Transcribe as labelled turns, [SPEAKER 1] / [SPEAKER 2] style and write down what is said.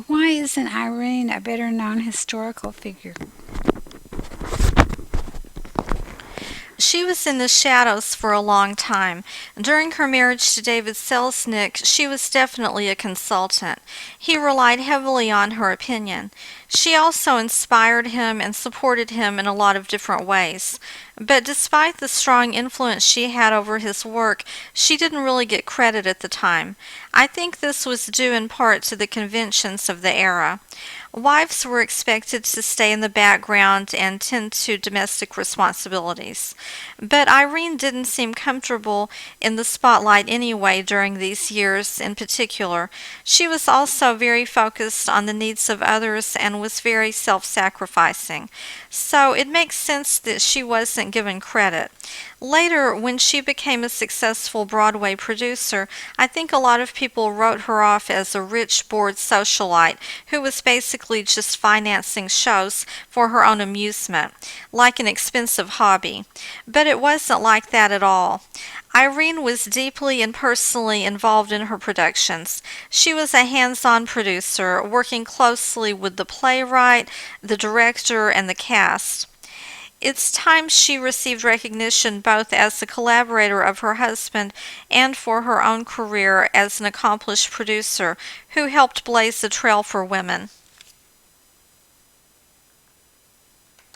[SPEAKER 1] Why isn't Irene a better known historical figure?
[SPEAKER 2] She was in the shadows for a long time. During her marriage to David Selznick, she was definitely a consultant. He relied heavily on her opinion. She also inspired him and supported him in a lot of different ways. But despite the strong influence she had over his work, she didn't really get credit at the time. I think this was due in part to the conventions of the era. Wives were expected to stay in the background and tend to domestic responsibilities. But Irene didn't seem comfortable in the spotlight anyway during these years in particular. She was also very focused on the needs of others and was very self sacrificing. So it makes sense that she wasn't given credit. Later, when she became a successful Broadway producer, I think a lot of people wrote her off as a rich, bored socialite who was basically just financing shows for her own amusement, like an expensive hobby. But it wasn't like that at all. Irene was deeply and personally involved in her productions. She was a hands-on producer, working closely with the playwright, the director, and the cast. It's time she received recognition both as a collaborator of her husband and for her own career as an accomplished producer who helped blaze the trail for women.